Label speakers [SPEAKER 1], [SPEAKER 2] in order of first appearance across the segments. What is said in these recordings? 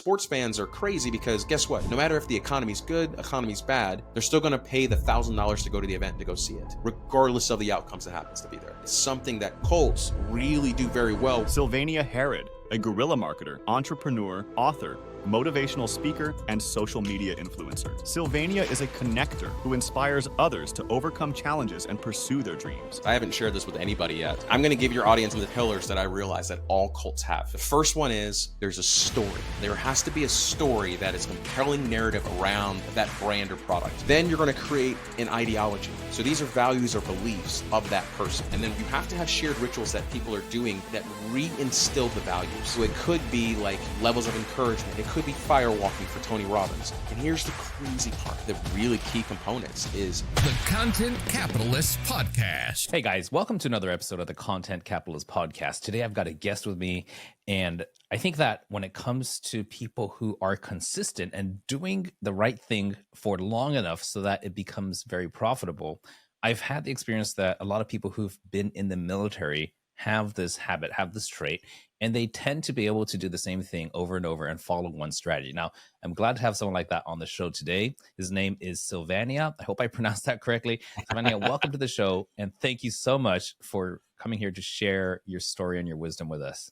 [SPEAKER 1] sports fans are crazy because guess what? No matter if the economy's good, economy's bad, they're still going to pay the $1,000 to go to the event to go see it, regardless of the outcomes that happens to be there. It's something that Colts really do very well.
[SPEAKER 2] Sylvania Harrod, a guerrilla marketer, entrepreneur, author, motivational speaker, and social media influencer. Sylvania is a connector who inspires others to overcome challenges and pursue their dreams.
[SPEAKER 1] I haven't shared this with anybody yet. I'm going to give your audience the pillars that I realize that all cults have. The first one is there's a story. There has to be a story that is a compelling narrative around that brand or product. Then you're going to create an ideology. So these are values or beliefs of that person. And then you have to have shared rituals that people are doing that reinstill the values. So it could be like levels of encouragement. It could be firewalking for Tony Robbins. And here's the crazy part. The really key components is
[SPEAKER 3] the Content Capitalist Podcast.
[SPEAKER 4] Hey guys, welcome to another episode of the Content Capitalist Podcast. Today I've got a guest with me, and I think that when it comes to people who are consistent and doing the right thing for long enough so that it becomes very profitable, I've had the experience that a lot of people who've been in the military have this habit, have this trait, and they tend to be able to do the same thing over and over and follow one strategy. Now, I'm glad to have someone like that on the show today. His name is Sylvania. I hope I pronounced that correctly. Sylvania, welcome to the show, and thank you so much for coming here to share your story and your wisdom with us.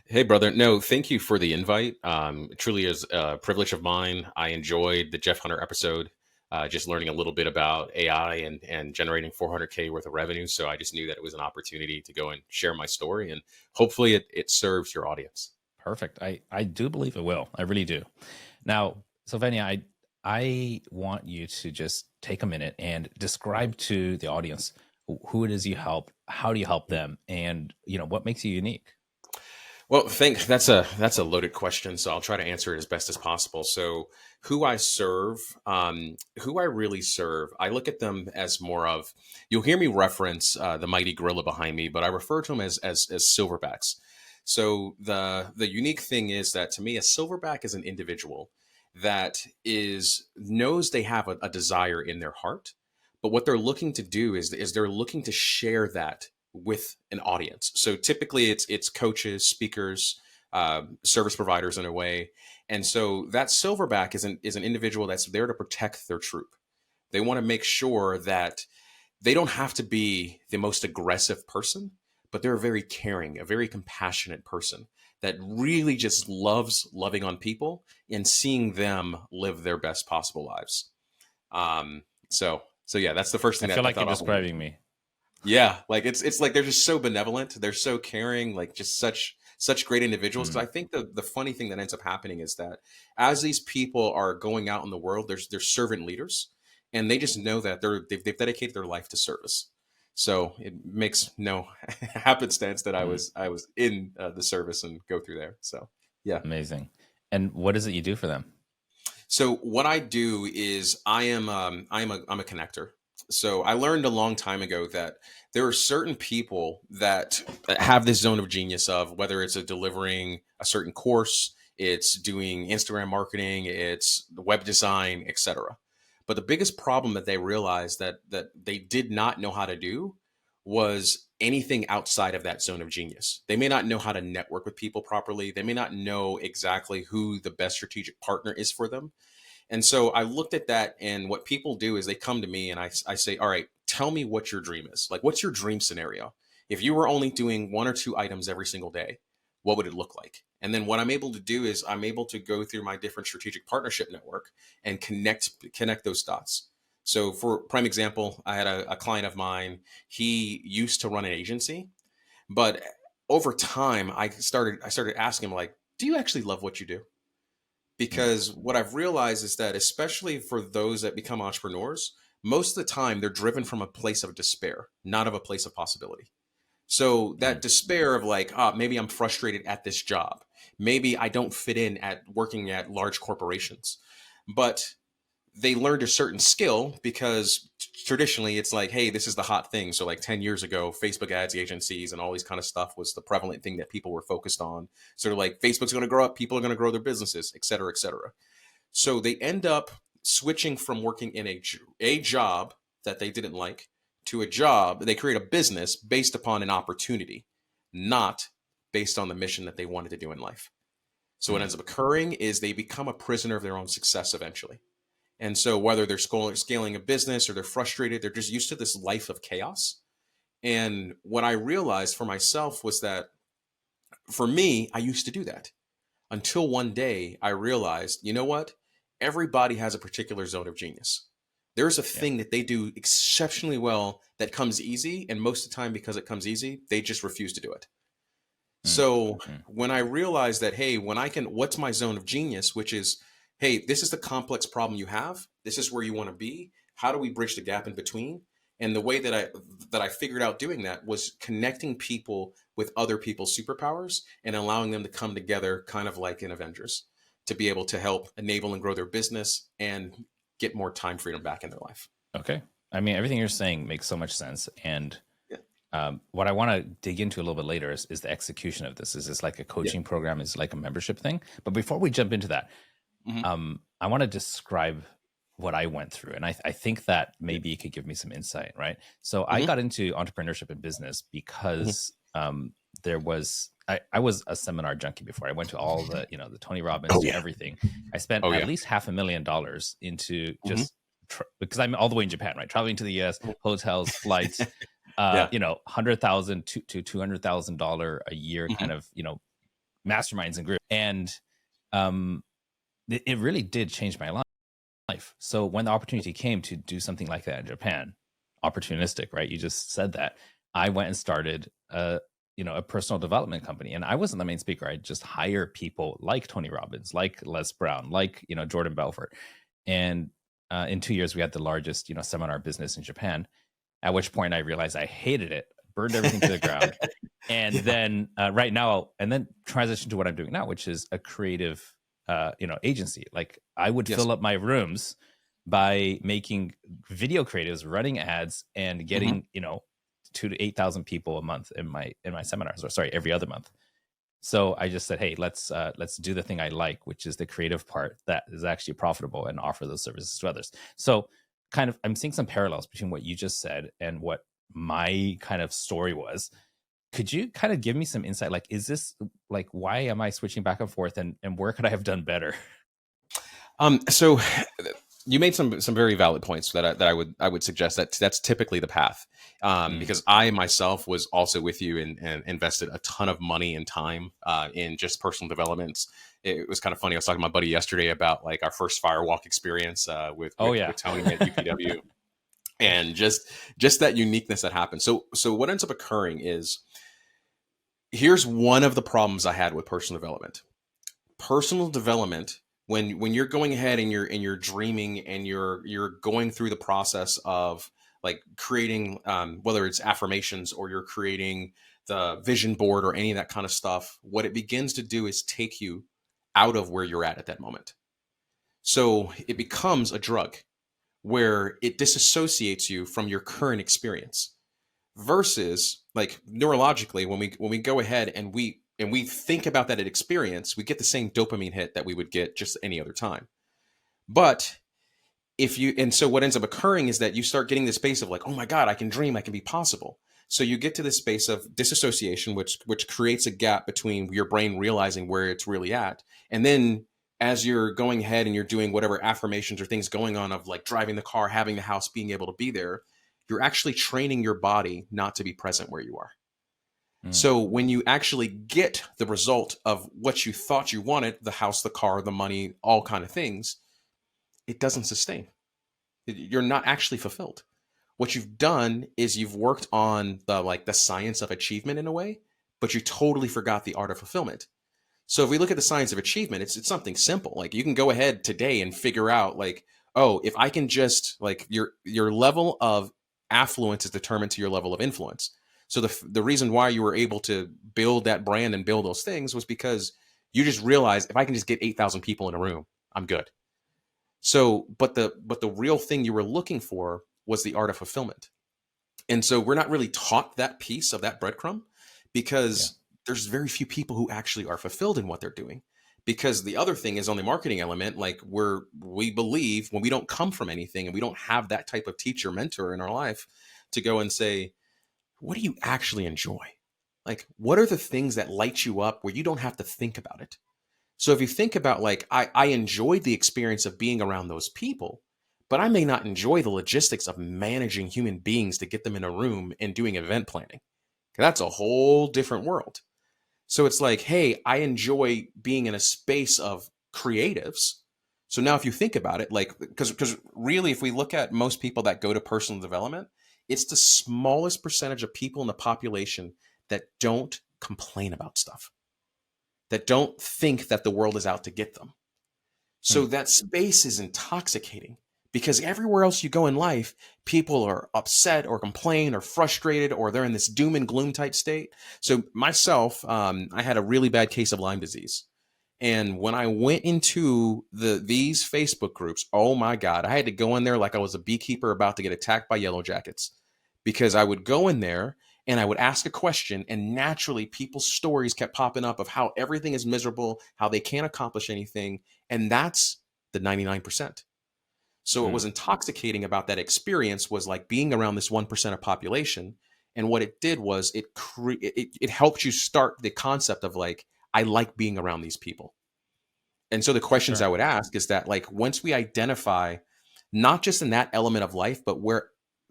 [SPEAKER 1] Hey, brother. No, thank you for the invite. It truly is a privilege of mine. I enjoyed the Jeff Hunter episode, just learning a little bit about AI and generating 400K worth of revenue. So I just knew that it was an opportunity to go and share my story, and hopefully it serves your audience.
[SPEAKER 4] Perfect. I do believe it will. I really do. Now, Sylvania, I want you to just take a minute and describe to the audience who it is you help, how do you help them, and what makes you unique?
[SPEAKER 1] Well, that's a loaded question, so I'll try to answer it as best as possible. So who I serve, who I really serve, I look at them as more of, you'll hear me reference the mighty gorilla behind me, but I refer to them as silverbacks. So the unique thing is that to me, a silverback is an individual that knows they have a desire in their heart, but what they're looking to do is they're looking to share that with an audience. So typically it's coaches, speakers, service providers in a way. And so that silverback is an individual that's there to protect their troop. They want to make sure that they don't have to be the most aggressive person, but they're a very caring, a very compassionate person that really just loves loving on people and seeing them live their best possible lives. So yeah, that's the first thing
[SPEAKER 4] I feel like you're describing me.
[SPEAKER 1] Yeah, like it's like they're just so benevolent, they're so caring, like just such great individuals. So I think the funny thing that ends up happening is that as these people are going out in the world, they're servant leaders, and they just know that they've dedicated their life to service. So it makes no happenstance that I was in the service and go through there. So yeah,
[SPEAKER 4] amazing. And what is it you do for them?
[SPEAKER 1] So what I do is I'm a connector. So I learned a long time ago that there are certain people that have this zone of genius of whether it's delivering a certain course, it's doing Instagram marketing, it's web design, etc. But the biggest problem that they realized that they did not know how to do was anything outside of that zone of genius. They may not know how to network with people properly. They may not know exactly who the best strategic partner is for them. And so I looked at that, and what people do is they come to me and I say, all right, tell me what your dream is. Like, what's your dream scenario? If you were only doing 1 or 2 items every single day, what would it look like? And then what I'm able to do is I'm able to go through my different strategic partnership network and connect those dots. So for prime example, I had a client of mine, he used to run an agency, but over time I started asking him, like, do you actually love what you do? Because what I've realized is that, especially for those that become entrepreneurs, most of the time they're driven from a place of despair, not of a place of possibility. So that despair of like, maybe I'm frustrated at this job. Maybe I don't fit in at working at large corporations. But they learned a certain skill because traditionally it's like, hey, this is the hot thing. So like 10 years ago, Facebook ads agencies and all these kind of stuff was the prevalent thing that people were focused on. Sort of like Facebook's going to grow up, people are going to grow their businesses, et cetera, et cetera. So they end up switching from working in a job that they didn't like to a job. They create a business based upon an opportunity, not based on the mission that they wanted to do in life. So what ends up occurring is they become a prisoner of their own success eventually. And so whether they're scaling a business or they're frustrated, they're just used to this life of chaos. And what I realized for myself was that for me, I used to do that until one day I realized, you know what? Everybody has a particular zone of genius. There's a
[SPEAKER 4] Yeah.
[SPEAKER 1] thing that they do exceptionally well that comes easy. And most of the time, because it comes easy, they just refuse to do it. So
[SPEAKER 4] Mm-hmm.
[SPEAKER 1] when I realized that, hey, what's my zone of genius, which is, hey, this is the complex problem you have. This is where you want to be. How do we bridge the gap in between? And the way that I figured out doing that was connecting people with other people's superpowers and allowing them to come together, kind of like in Avengers, to be able to help enable and grow their business and get more time freedom back in their life.
[SPEAKER 4] Okay. I mean, everything you're saying makes so much sense. And
[SPEAKER 1] Yeah.
[SPEAKER 4] what I want to dig into a little bit later is the execution of this. Is this like a coaching program? Is it like a membership thing? But before we jump into that,
[SPEAKER 1] Mm-hmm.
[SPEAKER 4] I want to describe what I went through. And I think that maybe you could give me some insight, right? So I
[SPEAKER 1] Mm-hmm.
[SPEAKER 4] got into entrepreneurship and business because there was, I was a seminar junkie before. I went to all the, the Tony Robbins,
[SPEAKER 1] Oh,
[SPEAKER 4] to
[SPEAKER 1] yeah.
[SPEAKER 4] everything. I spent
[SPEAKER 1] Oh,
[SPEAKER 4] at
[SPEAKER 1] yeah.
[SPEAKER 4] least $500,000 into just, because I'm all the way in Japan, right? Traveling to the US, hotels, flights,
[SPEAKER 1] Yeah.
[SPEAKER 4] $100,000 to $200,000 a year
[SPEAKER 1] Mm-hmm.
[SPEAKER 4] kind of, masterminds and groups. And it really did change my life. So when the opportunity came to do something like that in Japan, opportunistic, right? You just said that. I went and started a personal development company, and I wasn't the main speaker. I just hire people like Tony Robbins, like Les Brown, like Jordan Belfort. And in 2 years, we had the largest seminar business in Japan. At which point, I realized I hated it, burned everything to the ground, and then right now, and then transition to what I'm doing now, which is a creative agency. Like I would
[SPEAKER 1] Yes.
[SPEAKER 4] fill up my rooms by making video creatives, running ads, and getting 2 to 8,000 people a month in my seminars, or sorry, every other month. So I just said, hey, let's do the thing I like, which is the creative part that is actually profitable, and offer those services to others. So kind of I'm seeing some parallels between what you just said and what my kind of story was. Could you kind of give me some insight? Like, is this like, why am I switching back and forth, and where could I have done better?
[SPEAKER 1] So you made some very valid points that I would suggest that that's typically the path. Because I myself was also with you and invested a ton of money and time in just personal developments. It was kind of funny. I was talking to my buddy yesterday about like our first firewalk experience with Tony at UPW. And just that uniqueness that happened. So what ends up occurring is, here's one of the problems I had with personal development. Personal development, when you're going ahead and you're dreaming and you're going through the process of like creating whether it's affirmations or you're creating the vision board or any of that kind of stuff, what it begins to do is take you out of where you're at that moment. So it becomes a drug where it disassociates you from your current experience, versus like neurologically, when we go ahead and we think about that experience, we get the same dopamine hit that we would get just any other time. But so what ends up occurring is that you start getting this space of like, oh my God, I can dream, I can be possible. So you get to this space of disassociation, which creates a gap between your brain realizing where it's really at. And then as you're going ahead and you're doing whatever affirmations or things going on of like driving the car, having the house, being able to be there, you're actually training your body not to be present where you are. So when you actually get the result of what you thought you wanted, the house, the car, the money, all kind of things, it doesn't sustain. You're not actually fulfilled. What you've done is you've worked on the science of achievement in a way, but you totally forgot the art of fulfillment. So if we look at the science of achievement, it's something simple. Like you can go ahead today and figure out like, oh, if I can just like your level of affluence is determined to your level of influence. So the reason why you were able to build that brand and build those things was because you just realized, if I can just get 8,000 people in a room, I'm good. So, but the real thing you were looking for was the art of fulfillment. And so we're not really taught that piece of that breadcrumb, because there's very few people who actually are fulfilled in what they're doing. Because the other thing is on the marketing element, like we believe when we don't come from anything and we don't have that type of teacher mentor in our life to go and say, what do you actually enjoy? Like, what are the things that light you up where you don't have to think about it? So if you think about like, I enjoyed the experience of being around those people, but I may not enjoy the logistics of managing human beings to get them in a room and doing event planning. That's a whole different world. So it's like, hey, I enjoy being in a space of creatives. So now if you think about it, like, because really, if we look at most people that go to personal development, it's the smallest percentage of people in the population that don't complain about stuff, that don't think that the world is out to get them. So
[SPEAKER 4] Hmm.
[SPEAKER 1] that space is intoxicating because everywhere else you go in life, people are upset or complain or frustrated or they're in this doom and gloom type state. So myself, I had a really bad case of Lyme disease. And when I went into these Facebook groups, oh my God, I had to go in there like I was a beekeeper about to get attacked by yellow jackets, because I would go in there and I would ask a question, and naturally people's stories kept popping up of how everything is miserable, how they can't accomplish anything. And that's the 99%. So what
[SPEAKER 4] Hmm.
[SPEAKER 1] was intoxicating about that experience was like being around this 1% of population. And what it did was it helped you start the concept of like, I like being around these people. And so the
[SPEAKER 4] For
[SPEAKER 1] questions I
[SPEAKER 4] sure.
[SPEAKER 1] would ask is that like, once we identify, not just in that element of life, but where,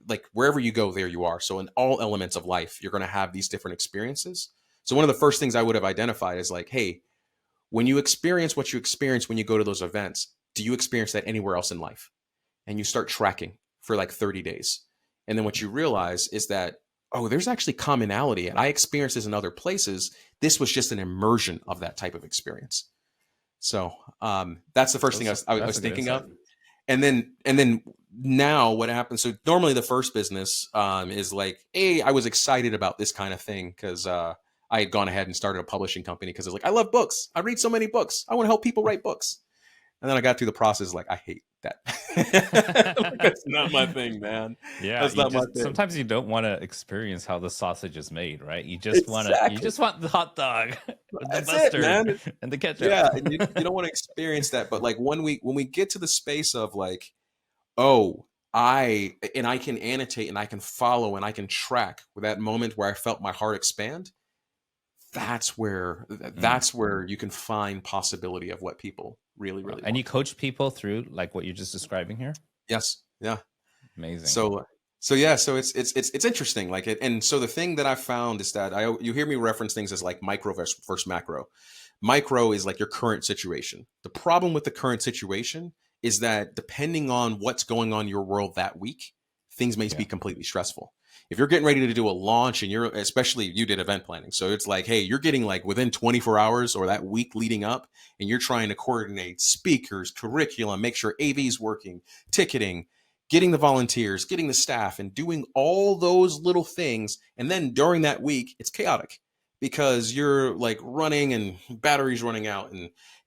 [SPEAKER 1] like wherever you go, there you are. So in all elements of life, you're going to have these different experiences. So one of the first things I would have identified is like, hey, when you experience what you experience when you go to those events, do you experience that anywhere else in life? And you start tracking for like 30 days. And then what you realize is that, oh, there's actually commonality. And I experienced this in other places. This was just an immersion of that type of experience. So that's the first thing I
[SPEAKER 4] That's
[SPEAKER 1] was
[SPEAKER 4] a good
[SPEAKER 1] thinking
[SPEAKER 4] insight.
[SPEAKER 1] of. And then now what happens? So normally the first business is like, hey, I was excited about this kind of thing because I had gone ahead and started a publishing company because I was like, I love books. I read so many books. I want to help people write books. And then I got through the process like, I hate that. Like, that's not my thing, man.
[SPEAKER 4] Yeah,
[SPEAKER 1] That's
[SPEAKER 4] you
[SPEAKER 1] not my
[SPEAKER 4] just
[SPEAKER 1] thing.
[SPEAKER 4] sometimes you don't want to experience how the sausage is made, right? You
[SPEAKER 1] Exactly.
[SPEAKER 4] just want the hot dog with the
[SPEAKER 1] That's it,
[SPEAKER 4] mustard
[SPEAKER 1] man.
[SPEAKER 4] and the ketchup.
[SPEAKER 1] Yeah, and you don't want to experience that. But like when we get to the space of like, oh, I can annotate and I can follow and I can track with that moment where I felt my heart expand,
[SPEAKER 4] Mm.
[SPEAKER 1] that's where you can find possibility of what people really,
[SPEAKER 4] Wow.
[SPEAKER 1] really
[SPEAKER 4] And you
[SPEAKER 1] want.
[SPEAKER 4] coach people through like what you're just describing here?
[SPEAKER 1] Yes. Yeah.
[SPEAKER 4] Amazing.
[SPEAKER 1] So yeah, so it's interesting. Like it, and so the thing that I found is that you hear me reference things as like micro versus macro. Micro is like your current situation. The problem with the current situation is that depending on what's going on in your world that week, things may be
[SPEAKER 4] Yeah.
[SPEAKER 1] completely stressful. If you're getting ready to do a launch and especially you did event planning. So it's like, hey, you're getting like within 24 hours or that week leading up, and you're trying to coordinate speakers, curriculum, make sure AV is working, ticketing, getting the volunteers, getting the staff, and doing all those little things. And then during that week, it's chaotic because you're like running and batteries running out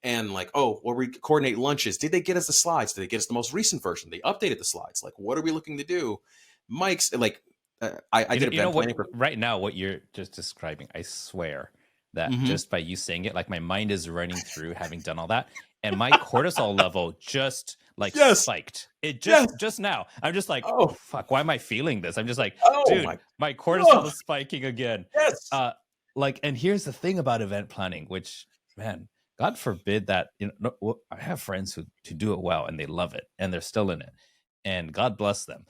[SPEAKER 1] and like, oh, well, we coordinate lunches. Did they get us the slides? Did they get us the most recent version? They updated the slides. Like, what are we looking to do? Mike's like, I did
[SPEAKER 4] You know
[SPEAKER 1] event
[SPEAKER 4] what?
[SPEAKER 1] planning for.
[SPEAKER 4] Right now, what you're just describing, I swear that
[SPEAKER 1] Mhm.
[SPEAKER 4] just by you saying it, like my mind is running through having done all that, and my cortisol level just like
[SPEAKER 1] Yes.
[SPEAKER 4] spiked. It
[SPEAKER 1] Yes.
[SPEAKER 4] just now. I'm just like,
[SPEAKER 1] Oh.
[SPEAKER 4] fuck. Why am I feeling this? I'm just like,
[SPEAKER 1] Oh
[SPEAKER 4] dude,
[SPEAKER 1] my.
[SPEAKER 4] my
[SPEAKER 1] Oh,
[SPEAKER 4] cortisol is spiking again.
[SPEAKER 1] yes.
[SPEAKER 4] Uh, like, and here's the thing about event planning, which man, God forbid that I have friends who do it well and they love it and they're still in it and God bless them.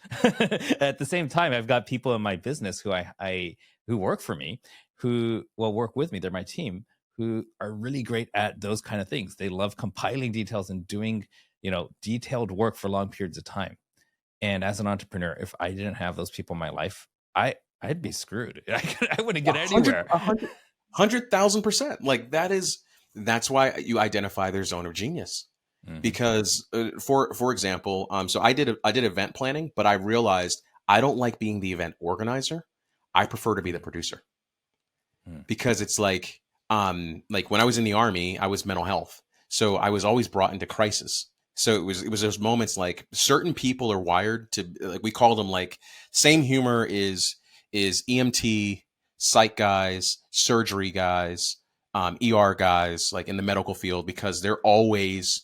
[SPEAKER 4] At the same time, I've got people in my business who who work for me, who will work with me. They're my team, who are really great at those kind of things. They love compiling details and doing, detailed work for long periods of time. And as an entrepreneur, if I didn't have those people in my life, I'd be screwed. I wouldn't
[SPEAKER 1] A
[SPEAKER 4] get
[SPEAKER 1] hundred,
[SPEAKER 4] anywhere.
[SPEAKER 1] 100,000%. Like that's why you identify their zone of genius.
[SPEAKER 4] Hmm.
[SPEAKER 1] Because for example, so I did event planning, but I realized I don't like being the event organizer. I prefer to be the producer because it's like when I was in the army, I was mental health, so I was always brought into crisis. So it was those moments like certain people are wired to, like, we call them like, same humor is EMT, psych guys, surgery guys, ER guys, like in the medical field, because they're always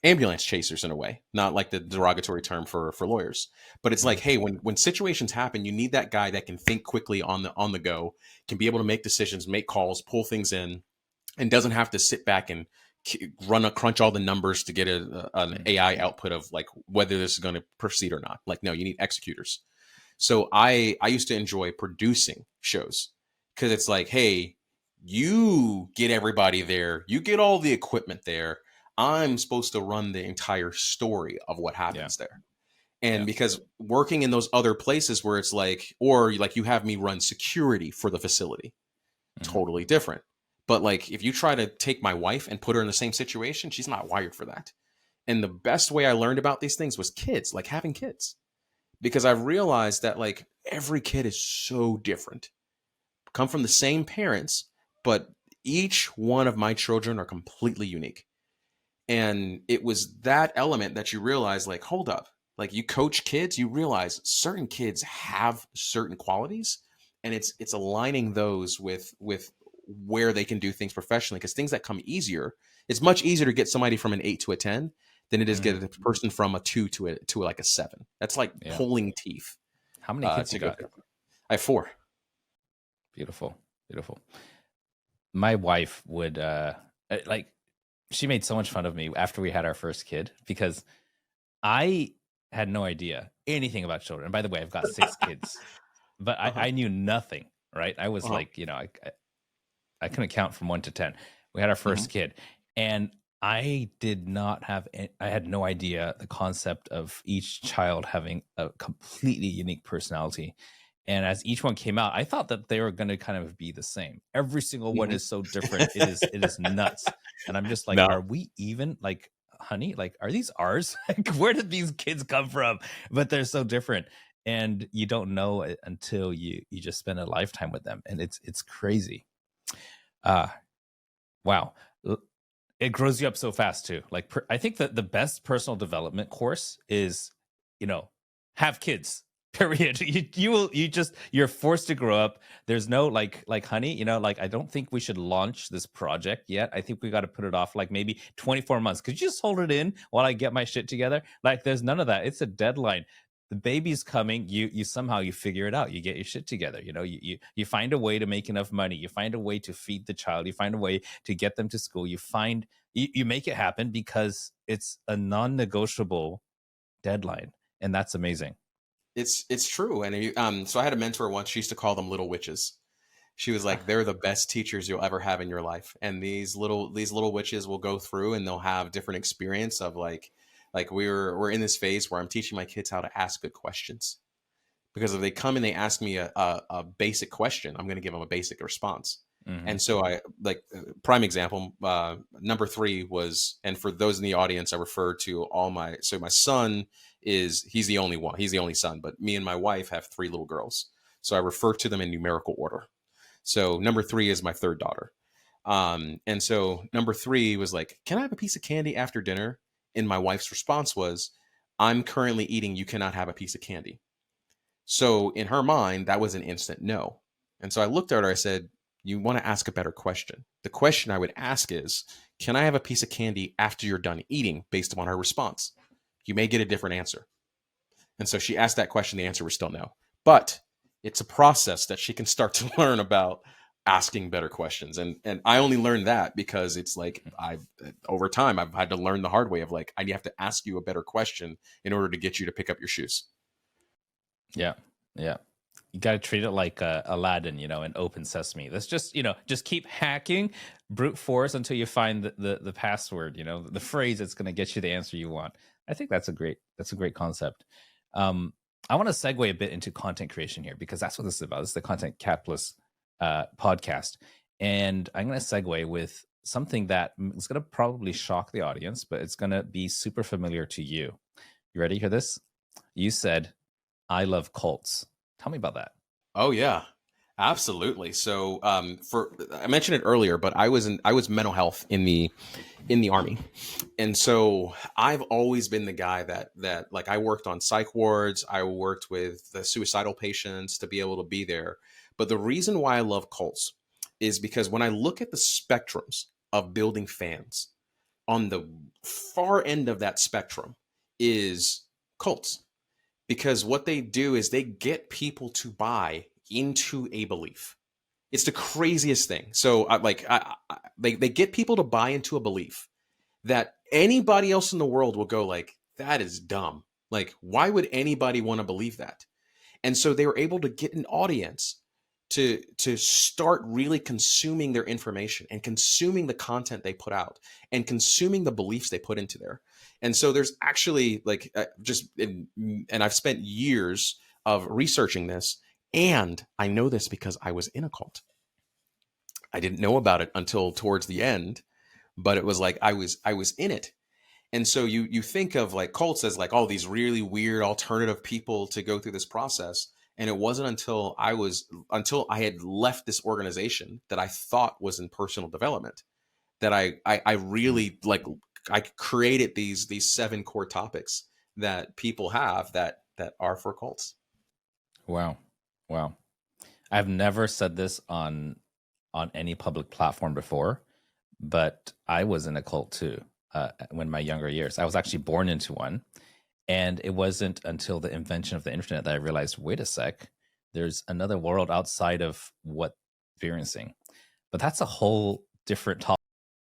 [SPEAKER 1] ambulance chasers in a way, not like the derogatory term for lawyers, but it's like,
[SPEAKER 4] Hmm.
[SPEAKER 1] hey, when situations happen, you need that guy that can think quickly on the go, can be able to make decisions, make calls, pull things in, and doesn't have to sit back and crunch all the numbers to get an AI output of like whether this is going to proceed or not. Like, no, you need executors. So I used to enjoy producing shows because it's like, hey, you get everybody there, you get all the equipment there. I'm supposed to run the entire story of what happens there. And because working in those other places where it's like, or like you have me run security for the facility, totally different. But like if you try to take my wife and put her in the same situation, she's not wired for that. And the best way I learned about these things was kids, like having kids, because I've realized that like every kid is so different, come from the same parents, but each one of my children are completely unique. And it was that element that you realize, like, hold up, like you coach kids, you realize certain kids have certain qualities, and it's aligning those with where they can do things professionally. Because things that come easier, it's much easier to get somebody from an 8 to a 10 than it is get a person from a 2 to like a 7. That's like pulling teeth.
[SPEAKER 4] How many kids you got?
[SPEAKER 1] I have 4.
[SPEAKER 4] Beautiful, beautiful. My wife would like, she made so much fun of me after we had our first kid because I had no idea anything about children. And by the way, I've got 6 kids, but I knew nothing, right? I was like, you know, I couldn't count from 1 to 10. We had our first kid, and I did not have, I had no idea the concept of each child having a completely unique personality. And as each one came out, I thought that they were going to kind of be the same. Every single one is so different. It is nuts. And I'm just like, are we even, like, honey, like, are these ours? Like, where did these kids come from? But they're so different. And you don't know it until you just spend a lifetime with them. And it's crazy. Wow. It grows you up so fast too. Like, I think that the best personal development course is, you know, have kids. Period. You're forced to grow up. There's no like honey, you know, like I don't think we should launch this project yet. I think we got to put it off like maybe 24 months. Could you just hold it in while I get my shit together? Like there's none of that. It's a deadline. The baby's coming. You somehow you figure it out. You get your shit together. You know, you find a way to make enough money. You find a way to feed the child. You find a way to get them to school. You make it happen because it's a non-negotiable deadline, and that's amazing.
[SPEAKER 1] It's true. And so I had a mentor once. She used to call them little witches. She was like, they're the best teachers you'll ever have in your life. And these little witches will go through and they'll have different experience of like we're in this phase where I'm teaching my kids how to ask good questions. Because if they come and they ask me a basic question, I'm going to give them a basic response. And so I like prime example, number 3 was, and for those in the audience, I refer to my son he's the only one, he's the only son, but me and my wife have 3 little girls. So I refer to them in numerical order. So number 3 is my third daughter. And so number 3 was like, can I have a piece of candy after dinner? And my wife's response was, I'm currently eating, you cannot have a piece of candy. So in her mind, that was an instant no. And so I looked at her, I said, you want to ask a better question. The question I would ask is, can I have a piece of candy after you're done eating? Based upon her response, you may get a different answer. And so she asked that question. The answer was still no. But it's a process that she can start to learn about asking better questions. And I only learned that because it's like over time, I've had to learn the hard way of like, I have to ask you a better question in order to get you to pick up your shoes.
[SPEAKER 4] Yeah. Yeah. You got to treat it like Aladdin, you know, and Open Sesame. Let's just, you know, just keep hacking brute force until you find the password, you know, the phrase that's going to get you the answer you want. I think that's a great concept. I want to segue a bit into content creation here because that's what this is about. This is the Content Capitalist podcast. And I'm going to segue with something that is going to probably shock the audience, but it's going to be super familiar to you. You ready to hear this? You said, I love cults. Tell me about that.
[SPEAKER 1] Oh yeah, absolutely. So I mentioned it earlier, but I was mental health in the Army. And so I've always been the guy that like I worked on psych wards. I worked with the suicidal patients to be able to be there. But the reason why I love cults is because when I look at the spectrums of building fans, on the far end of that spectrum is cults. Because what they do is they get people to buy into a belief. It's the craziest thing. So they get people to buy into a belief that anybody else in the world will go like, that is dumb. Like, why would anybody want to believe that? And so they were able to get an audience to start really consuming their information and consuming the content they put out and consuming the beliefs they put into there. And so there's actually like and I've spent years of researching this, and I know this because I was in a cult. I didn't know about it until towards the end, but it was like I was in it. And so you think of like cults as like all these really weird alternative people to go through this process. And it wasn't until I had left this organization that I thought was in personal development that I really like I created these 7 core topics that people have that are for cults.
[SPEAKER 4] Wow. Wow. I've never said this on any public platform before, but I was in a cult too. When my younger years, I was actually born into one. And it wasn't until the invention of the internet that I realized, wait a sec, there's another world outside of what I'm experiencing. But that's a whole different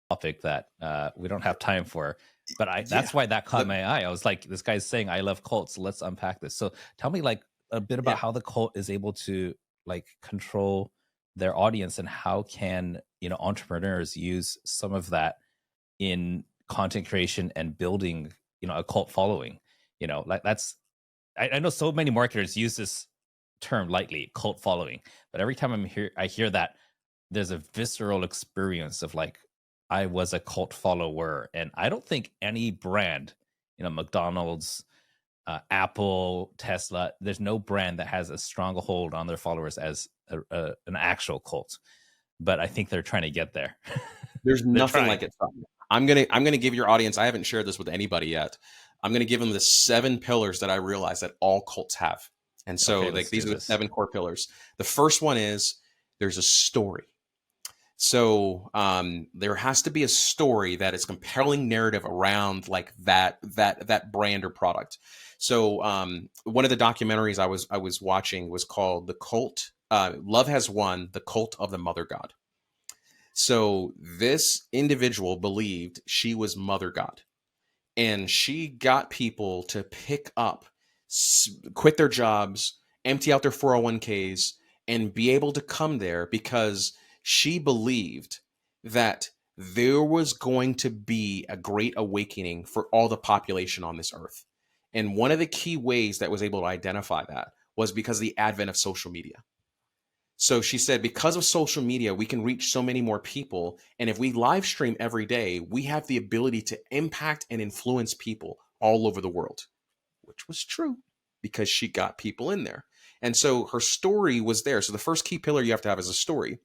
[SPEAKER 4] topic that we don't have time for. But that's why that caught my eye. I was like, this guy's saying, I love cults. Let's unpack this. So tell me like a bit about how the cult is able to like control their audience, and how can, entrepreneurs use some of that in content creation and building, a cult following. Like that's, I know so many marketers use this term lightly, cult following, but every time I hear that, there's a visceral experience of like, I was a cult follower. And I don't think any brand, McDonald's, Apple, Tesla, there's no brand that has a stronger hold on their followers as an actual cult. But I think they're trying to get there.
[SPEAKER 1] There's nothing like it. I'm gonna give your audience, I haven't shared this with anybody yet, I'm gonna give them the 7 pillars that I realize that all cults have. And so these are the 7 core pillars. The first one is there's a story. So there has to be a story that is compelling narrative around like that brand or product. So one of the documentaries I was watching was called The Cult. Love Has Won, The Cult of the Mother God. So this individual believed she was Mother God, and she got people to pick up, quit their jobs, empty out their 401ks, and be able to come there because she believed that there was going to be a great awakening for all the population on this earth. And one of the key ways that was able to identify that was because of the advent of social media. So she said, because of social media, we can reach so many more people. And if we live stream every day, we have the ability to impact and influence people all over the world, which was true because she got people in there. And so her story was there. So the first key pillar you have to have is a story.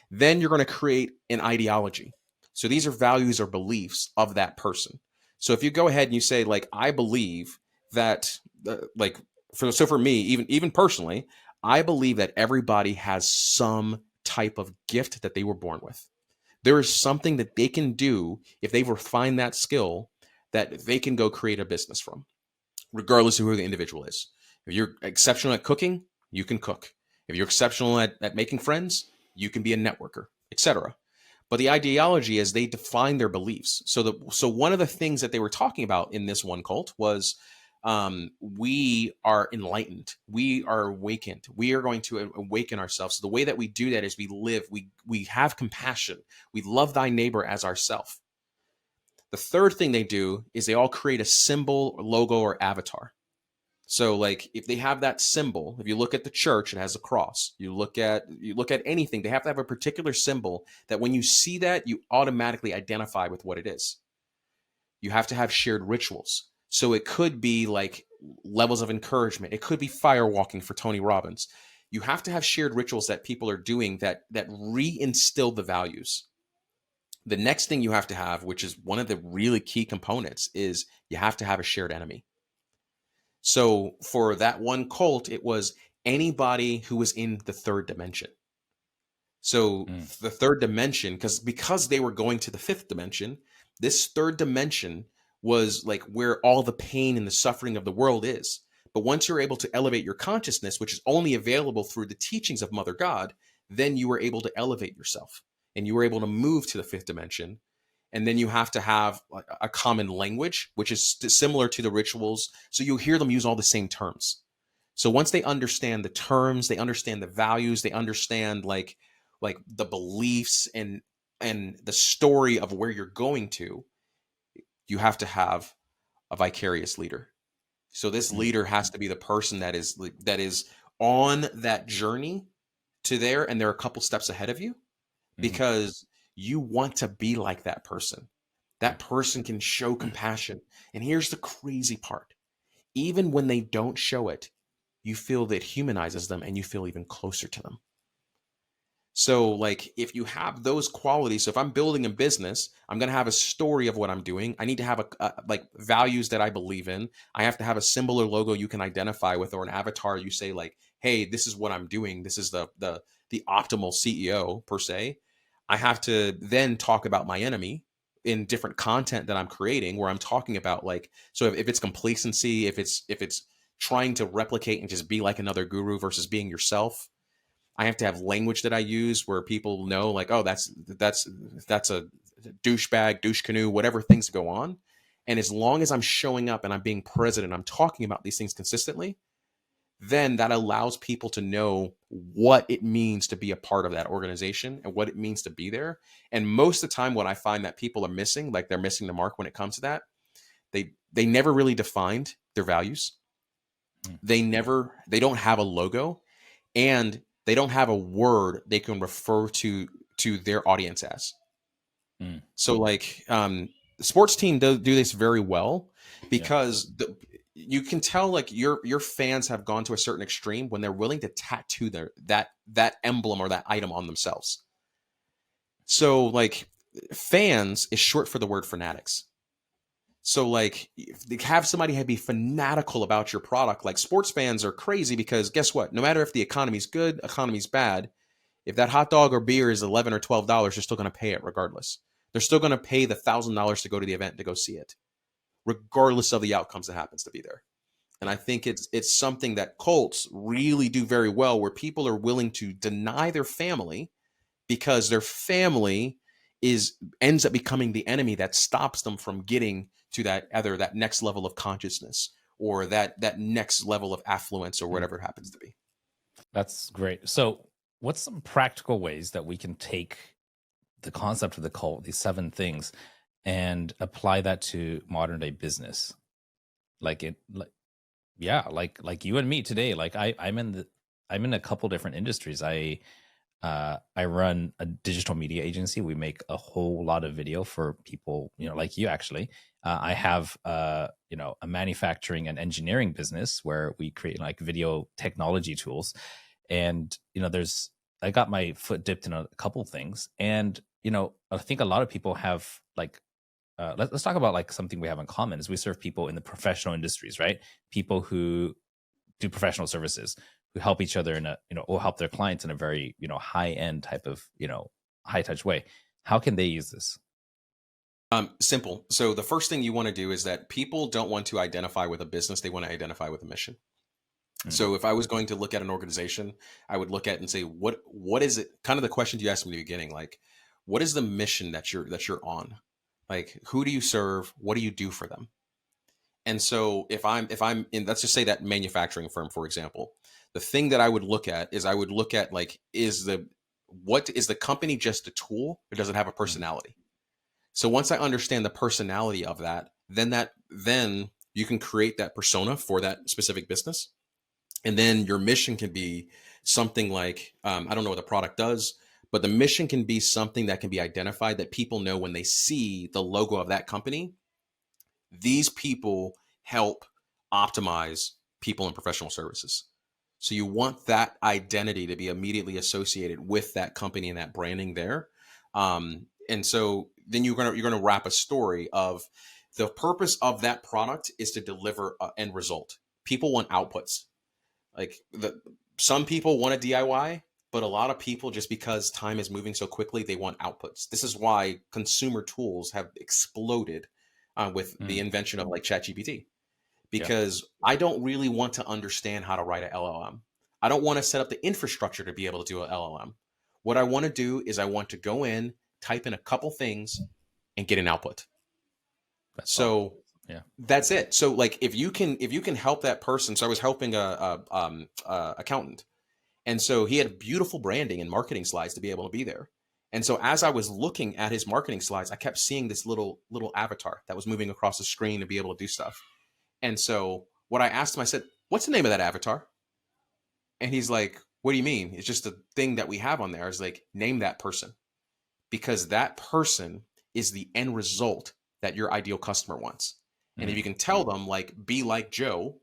[SPEAKER 1] Then you're going to create an ideology. So these are values or beliefs of that person. So if you go ahead and you say, like, I believe that, for me, even personally, I believe that everybody has some type of gift that they were born with. There is something that they can do if they refine that skill that they can go create a business from, regardless of who the individual is. If you're exceptional at cooking, you can cook. If you're exceptional at making friends, you can be a networker, etc. But the ideology is they define their beliefs. So one of the things that they were talking about in this one cult was, we are enlightened. We are awakened. We are going to awaken ourselves. So the way that we do that is we live, we have compassion. We love thy neighbor as ourself. The third thing they do is they all create a symbol, logo, or avatar. So like if they have that symbol, if you look at the church, it has a cross. You look at anything, they have to have a particular symbol that when you see that, you automatically identify with what it is. You have to have shared rituals. So it could be like levels of encouragement. It could be fire walking for Tony Robbins. You have to have shared rituals that people are doing that reinstill the values. The next thing you have to have, which is one of the really key components, is you have to have a shared enemy. So for that one cult, it was anybody who was in the third dimension. So the third dimension, because they were going to the fifth dimension, this third dimension was like where all the pain and the suffering of the world is. But once you're able to elevate your consciousness, which is only available through the teachings of Mother God, then you were able to elevate yourself and you were able to move to the fifth dimension. And then you have to have a common language, which is similar to the rituals. So you'll hear them use all the same terms. So once they understand the terms, they understand the values, they understand like the beliefs and the story of where you're going to, you have to have a vicarious leader. So this leader has to be the person that is on that journey to there, and they're a couple steps ahead of you, because you want to be like that person. That person can show compassion. And here's the crazy part. Even when they don't show it, you feel that humanizes them and you feel even closer to them. So like if you have those qualities, so if I'm building a business, I'm going to have a story of what I'm doing. I need to have like values that I believe in. I have to have a symbol or logo you can identify with, or an avatar. You say like, hey, this is what I'm doing. This is the optimal CEO per se. I have to then talk about my enemy in different content that I'm creating, where I'm talking about like, so if it's complacency, if it's trying to replicate and just be like another guru versus being yourself, I have to have language that I use where people know like, oh, that's a douchebag, douche canoe, whatever things go on. And as long as I'm showing up and I'm being present and I'm talking about these things consistently, then that allows people to know what it means to be a part of that organization and what it means to be there. And most of the time, what I find that people are missing, like they're missing the mark when it comes to that, they never really defined their values. They don't have a logo, and they don't have a word they can refer to their audience as. So like the sports team do this very well, because you can tell like your fans have gone to a certain extreme when they're willing to tattoo that emblem or that item on themselves. So like fans is short for the word fanatics. So like have somebody be fanatical about your product. Like sports fans are crazy because guess what? No matter if the economy's good, economy's bad, if that hot dog or beer is $11 or $12, they're still going to pay it regardless. They're still going to pay the $1,000 to go to the event to go see it, regardless of the outcomes that happens to be there. And I think it's something that cults really do very well, where people are willing to deny their family because their family ends up becoming the enemy that stops them from getting to that next level of consciousness, or that next level of affluence, or whatever it happens to be.
[SPEAKER 4] That's great. So what's some practical ways that we can take the concept of the cult, these 7 things, and apply that to modern day business? Like you and me today, like I'm in a couple different industries. I run a digital media agency. We make a whole lot of video for people, like you actually. I have a manufacturing and engineering business where we create like video technology tools. And, I got my foot dipped in a couple things. And, I think a lot of people have like, let's talk about like something we have in common is we serve people in the professional industries, right? People who do professional services, who help each other in a, or help their clients in a very, high end type of, high touch way. How can they use this?
[SPEAKER 1] Simple. So the first thing you want to do is that people don't want to identify with a business. They want to identify with a mission. So if I was going to look at an organization, I would look at and say, what is it? Kind of the question you asked me in the beginning, like, what is the mission that you're on? Like, who do you serve? What do you do for them? And so if I'm in, let's just say that manufacturing firm, for example, the thing that I would look at like, what is the company just a tool, or does it have a personality? So once I understand the personality of that, then you can create that persona for that specific business. And then your mission can be something like, I don't know what the product does, but the mission can be something that can be identified, that people know when they see the logo of that company, these people help optimize people in professional services. So you want that identity to be immediately associated with that company and that branding there. And so then you're gonna wrap a story of the purpose of that product is to deliver an end result. People want outputs. Like some people want a DIY, but a lot of people, just because time is moving so quickly, they want outputs. This is why consumer tools have exploded with the invention of like ChatGPT, because I don't really want to understand how to write an LLM. I don't want to set up the infrastructure to be able to do an LLM. What I want to do is I want to go in, type in a couple things, and get an output.
[SPEAKER 4] That's all.
[SPEAKER 1] So
[SPEAKER 4] Yeah.
[SPEAKER 1] that's it. So like if you can help that person. So I was helping a accountant, and so he had beautiful branding and marketing slides to be able to be there. And so as I was looking at his marketing slides, I kept seeing this little avatar that was moving across the screen to be able to do stuff. And so what I asked him, I said, "What's the name of that avatar?" And he's like, "What do you mean? It's just a thing that we have on there." I was like, "Name that person, because that person is the end result that your ideal customer wants. And if you can tell them, like, be like Joe,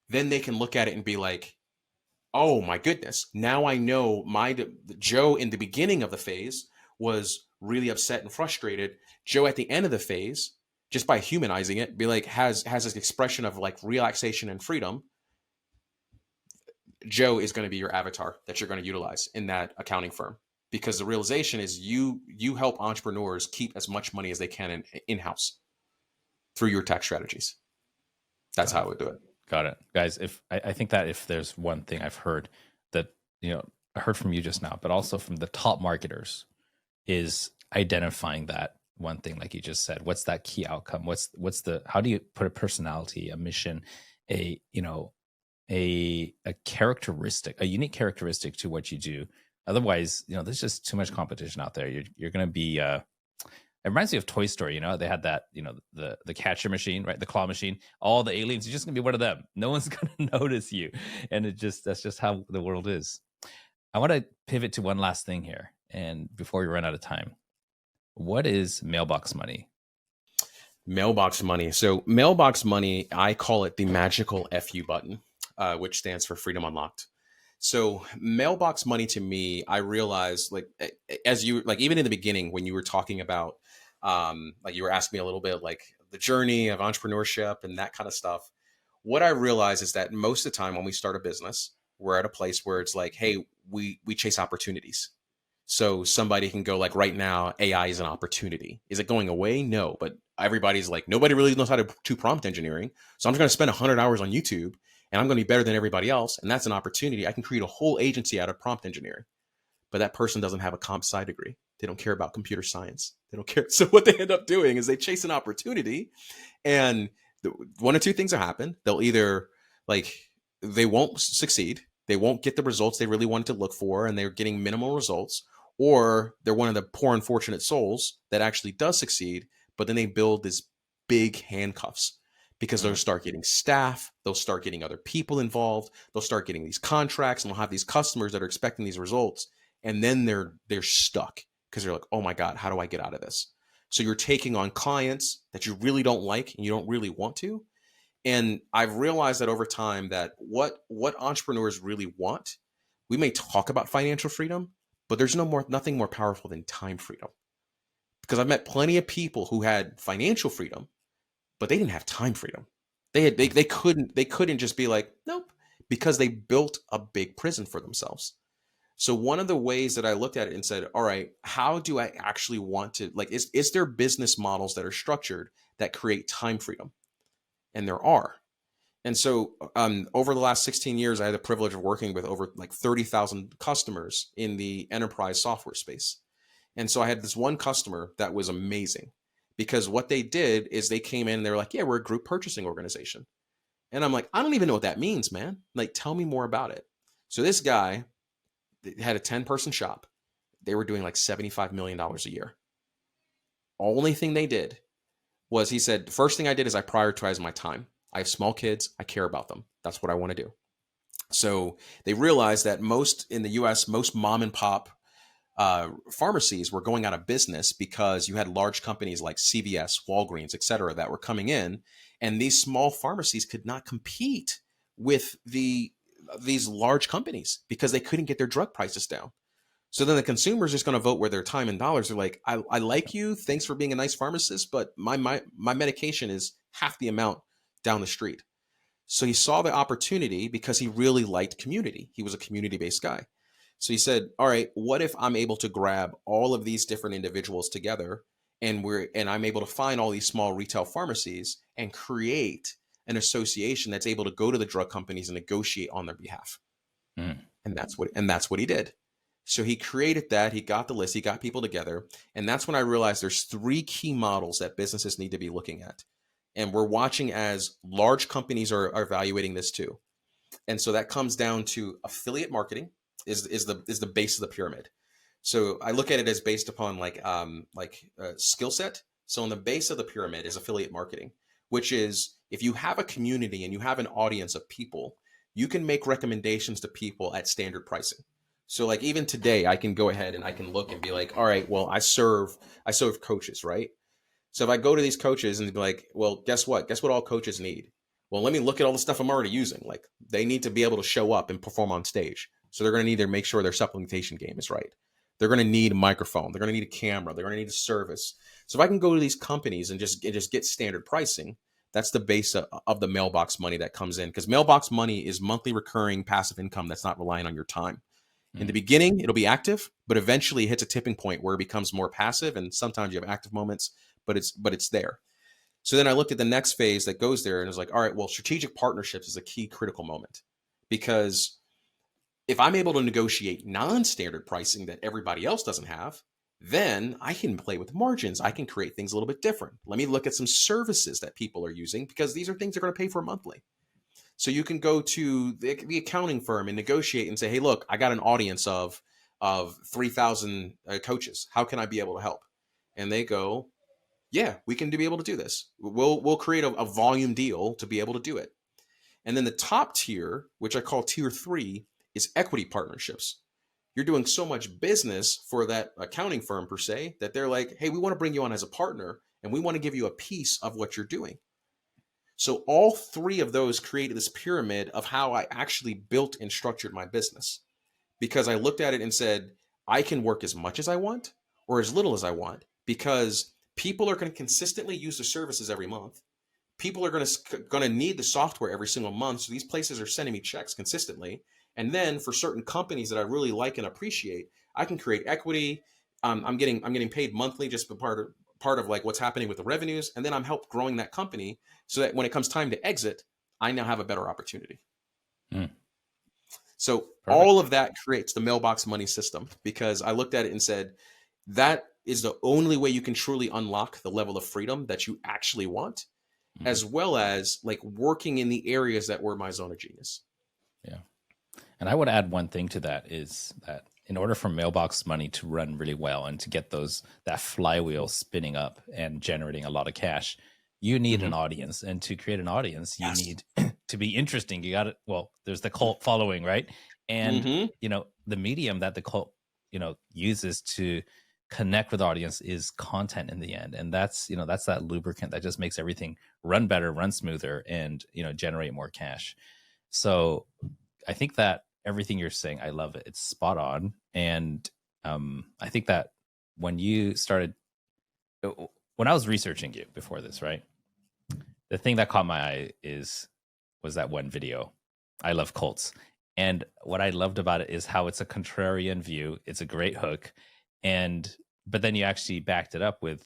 [SPEAKER 1] then they can look at it and be like, oh my goodness, now I know Joe in the beginning of the phase was really upset and frustrated. Joe at the end of the phase, just by humanizing it, be like, has this expression of like relaxation and freedom. Joe is going to be your avatar that you're going to utilize in that accounting firm, because the realization is you help entrepreneurs keep as much money as they can in-house through your tax strategies. That's how I would do it.
[SPEAKER 4] Got it. Guys, if I think that if there's one thing I've heard that, I heard from you just now, but also from the top marketers, is identifying that one thing, like you just said. What's that key outcome? How do you put a personality, a mission, a characteristic, a unique characteristic to what you do? Otherwise, there's just too much competition out there. You're going to be it reminds me of Toy Story. They had that, the catcher machine, right? The claw machine. All the aliens, you're just gonna be one of them. No one's gonna notice you, and that's just how the world is. I want to pivot to one last thing here, and before we run out of time, what is Mailbox Money?
[SPEAKER 1] Mailbox Money. So Mailbox Money, I call it the magical FU button, which stands for Freedom Unlocked. So Mailbox Money, to me, I realized, like, as you, like, even in the beginning when you were talking about, like, you were asking me a little bit like the journey of entrepreneurship and that kind of stuff. What I realize is that most of the time when we start a business, we're at a place where it's like, hey, we chase opportunities. So somebody can go like, right now, AI is an opportunity. Is it going away? No, but everybody's like, nobody really knows how to do prompt engineering. So I'm just going to spend 100 hours on YouTube and I'm going to be better than everybody else. And that's an opportunity. I can create a whole agency out of prompt engineering. But that person doesn't have a comp sci degree. They don't care about computer science. They don't care. So what they end up doing is they chase an opportunity, and one or two things will happen. They'll either, like, they won't succeed. They won't get the results they really wanted to look for, and they're getting minimal results. Or they're one of the poor, unfortunate souls that actually does succeed, but then they build this big handcuffs, because they'll start getting staff, they'll start getting other people involved, they'll start getting these contracts, and they'll have these customers that are expecting these results, and then they're stuck because they're like, oh my God, how do I get out of this? So you're taking on clients that you really don't like and you don't really want to. And I've realized that over time that what entrepreneurs really want, we may talk about financial freedom, but there's nothing more powerful than time freedom. Because I've met plenty of people who had financial freedom, but they didn't have time freedom. They couldn't just be like, nope, because they built a big prison for themselves. So one of the ways that I looked at it and said, all right, how do I actually want to, like, is there business models that are structured that create time freedom? And there are. And so over the last 16 years, I had the privilege of working with over like 30,000 customers in the enterprise software space. And so I had this one customer that was amazing, because what they did is they came in and they were like, yeah, we're a group purchasing organization. And I'm like, I don't even know what that means, man. Like, tell me more about it. So this guy had a 10-person shop. They were doing like $75 million a year. Only thing they did was, he said, the first thing I did is I prioritized my time. I have small kids. I care about them. That's what I want to do. So they realized that in the US, most mom and pop pharmacies were going out of business because you had large companies like CVS, Walgreens, et cetera, that were coming in. And these small pharmacies could not compete with these large companies because they couldn't get their drug prices down. So then the consumer's just going to vote where their time and dollars are like, I like you. Thanks for being a nice pharmacist, but my medication is half the amount down the street. So he saw the opportunity because he really liked community. He was a community-based guy. So he said, all right, what if I'm able to grab all of these different individuals together, and I'm able to find all these small retail pharmacies and create an association that's able to go to the drug companies and negotiate on their behalf. And that's what he did. So he created that. He got the list. He got people together. And that's when I realized there's three key models that businesses need to be looking at. And we're watching as large companies are evaluating this too. And so that comes down to affiliate marketing is the base of the pyramid. So I look at it as based upon skill set. So on the base of the pyramid is affiliate marketing, which is if you have a community and you have an audience of people, you can make recommendations to people at standard pricing. So like even today, I can go ahead and I can look and be like, all right, well, I serve coaches, right? So if I go to these coaches and be like, well, guess what? Guess what all coaches need? Well, let me look at all the stuff I'm already using. Like they need to be able to show up and perform on stage. So they're going to need to make sure their supplementation game is right. They're going to need a microphone. They're going to need a camera. They're going to need a service. So if I can go to these companies and just get standard pricing, that's the base of the mailbox money that comes in, because mailbox money is monthly recurring passive income that's not relying on your time. In the beginning, it'll be active, but eventually it hits a tipping point where it becomes more passive. And sometimes you have active moments, but it's there. So then I looked at the next phase that goes there and it was like, all right, well, strategic partnerships is a key critical moment, because if I'm able to negotiate non-standard pricing that everybody else doesn't have, then I can play with margins. I can create things a little bit different. Let me look at some services that people are using, because these are things they're going to pay for monthly. So you can go to the accounting firm and negotiate and say, hey, look, I got an audience of 3,000 coaches. How can I be able to help? And they go, yeah, we can be able to do this. We'll create a volume deal to be able to do it. And then the top tier, which I call tier 3, is equity partnerships. You're doing so much business for that accounting firm per se that they're like, hey, we want to bring you on as a partner and we want to give you a piece of what you're doing. So all three of those created this pyramid of how I actually built and structured my business, because I looked at it and said, I can work as much as I want or as little as I want, because people are going to consistently use the services every month. People are going to need the software every single month. So these places are sending me checks consistently. And then for certain companies that I really like and appreciate, I can create equity. I'm getting paid monthly just for part of like what's happening with the revenues. And then I'm helped growing that company so that when it comes time to exit, I now have a better opportunity. So
[SPEAKER 4] Perfect.
[SPEAKER 1] all of that creates the mailbox money system, because I looked at it and said, that is the only way you can truly unlock the level of freedom that you actually want, as well as like working in the areas that were my zone of genius.
[SPEAKER 4] Yeah. And I would add one thing to that, is that in order for mailbox money to run really well and to get that flywheel spinning up and generating a lot of cash, you need an audience. And to create an audience, you need to be interesting. You got it. Well, there's the cult following, right? And, the medium that the cult, uses to connect with the audience is content in the end. And that's that lubricant that just makes everything run better, run smoother, and, generate more cash. So I think that everything you're saying, I love it. It's spot on. And I think that when I was researching you before this, right? The thing that caught my eye was that one video. I love cults. And what I loved about it is how it's a contrarian view. It's a great hook. But then you actually backed it up with,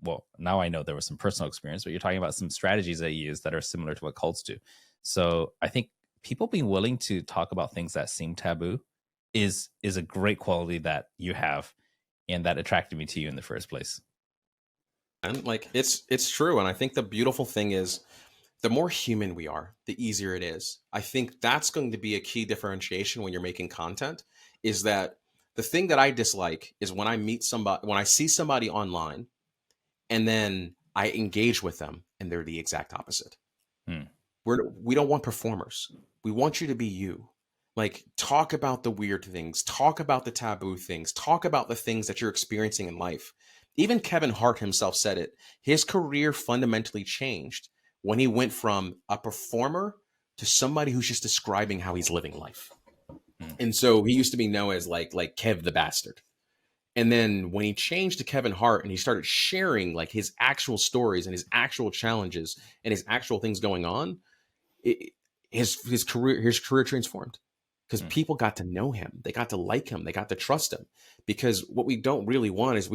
[SPEAKER 4] well, now I know there was some personal experience, but you're talking about some strategies that you use that are similar to what cults do. So I think people being willing to talk about things that seem taboo is a great quality that you have, and that attracted me to you in the first place.
[SPEAKER 1] And like it's true. And I think the beautiful thing is, the more human we are, the easier it is. I think that's going to be a key differentiation when you're making content, is that the thing that I dislike is when I see somebody online and then I engage with them and they're the exact opposite. We don't want performers. We want you to be you. Like, talk about the weird things, talk about the taboo things, talk about the things that you're experiencing in life. Even Kevin Hart himself said it. His career fundamentally changed when he went from a performer to somebody who's just describing how he's living life. And so he used to be known as like Kev the Bastard. And then when he changed to Kevin Hart and he started sharing like his actual stories and his actual challenges and his actual things going on, his career transformed, because people got to know him. They got to like him. They got to trust him. Because what we don't really want is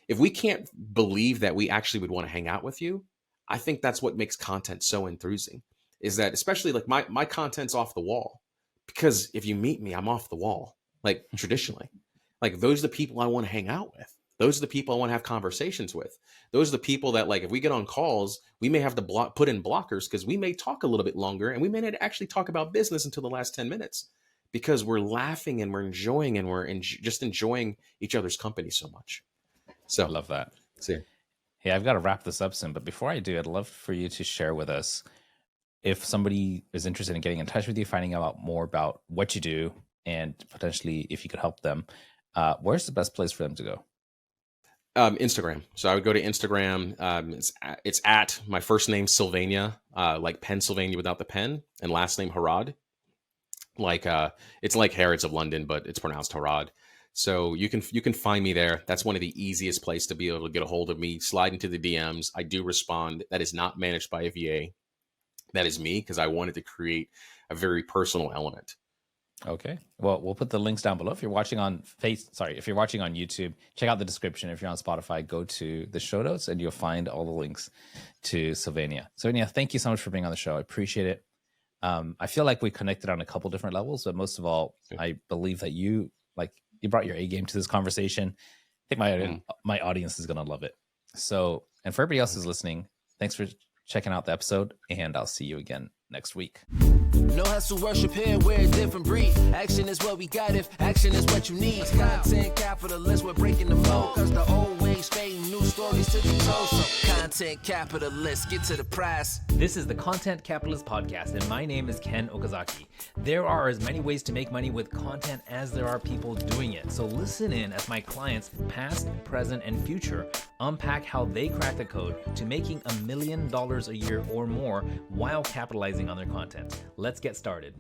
[SPEAKER 1] if we can't believe that we actually would want to hang out with you, I think that's what makes content so enthusing, is that especially like my content's off the wall, because if you meet me, I'm off the wall, like traditionally. Like, those are the people I want to hang out with. Those are the people I want to have conversations with. Those are the people that, like, if we get on calls, we may have to put in blockers because we may talk a little bit longer and we may not actually talk about business until the last 10 minutes because we're laughing and we're enjoying and we're just enjoying each other's company so much. So
[SPEAKER 4] I love that.
[SPEAKER 1] See.
[SPEAKER 4] Hey, I've got to wrap this up soon, but before I do, I'd love for you to share with us, if somebody is interested in getting in touch with you, finding out more about what you do, and potentially if you could help them, where's the best place for them to go?
[SPEAKER 1] Instagram. So I would go to Instagram. It's at my first name, Sylvania, like Pennsylvania without the pen, and last name Harrod. Like it's like Harrods of London, but it's pronounced Harrod. So you can find me there. That's one of the easiest places to be able to get a hold of me. Slide into the DMs. I do respond. That is not managed by a VA. That is me, because I wanted to create a very personal element.
[SPEAKER 4] Okay. Well, we'll put the links down below. If you're watching on if you're watching on YouTube, check out the description. If you're on Spotify, go to the show notes and you'll find all the links to Sylvania. Sylvania, thank you so much for being on the show. I appreciate it. I feel like we connected on a couple different levels, but most of all, I believe that you brought your A game to this conversation. I think my audience is going to love it. So, and for everybody else who's listening, thanks for checking out the episode, and I'll see you again next week.
[SPEAKER 5] No hustle, worship here, we're a different breed. Action is what we got if action is what you need. Content capitalists, we're breaking the mold, cause the old ways fading, new stories to be told. So content capitalists, get to the prize.
[SPEAKER 6] This is the Content Capitalist Podcast, and my name is Ken Okazaki. There are as many ways to make money with content as there are people doing it. So listen in as my clients, past, present, and future, unpack how they crack the code to making $1 million a year or more while capitalizing on their content. Let's get started.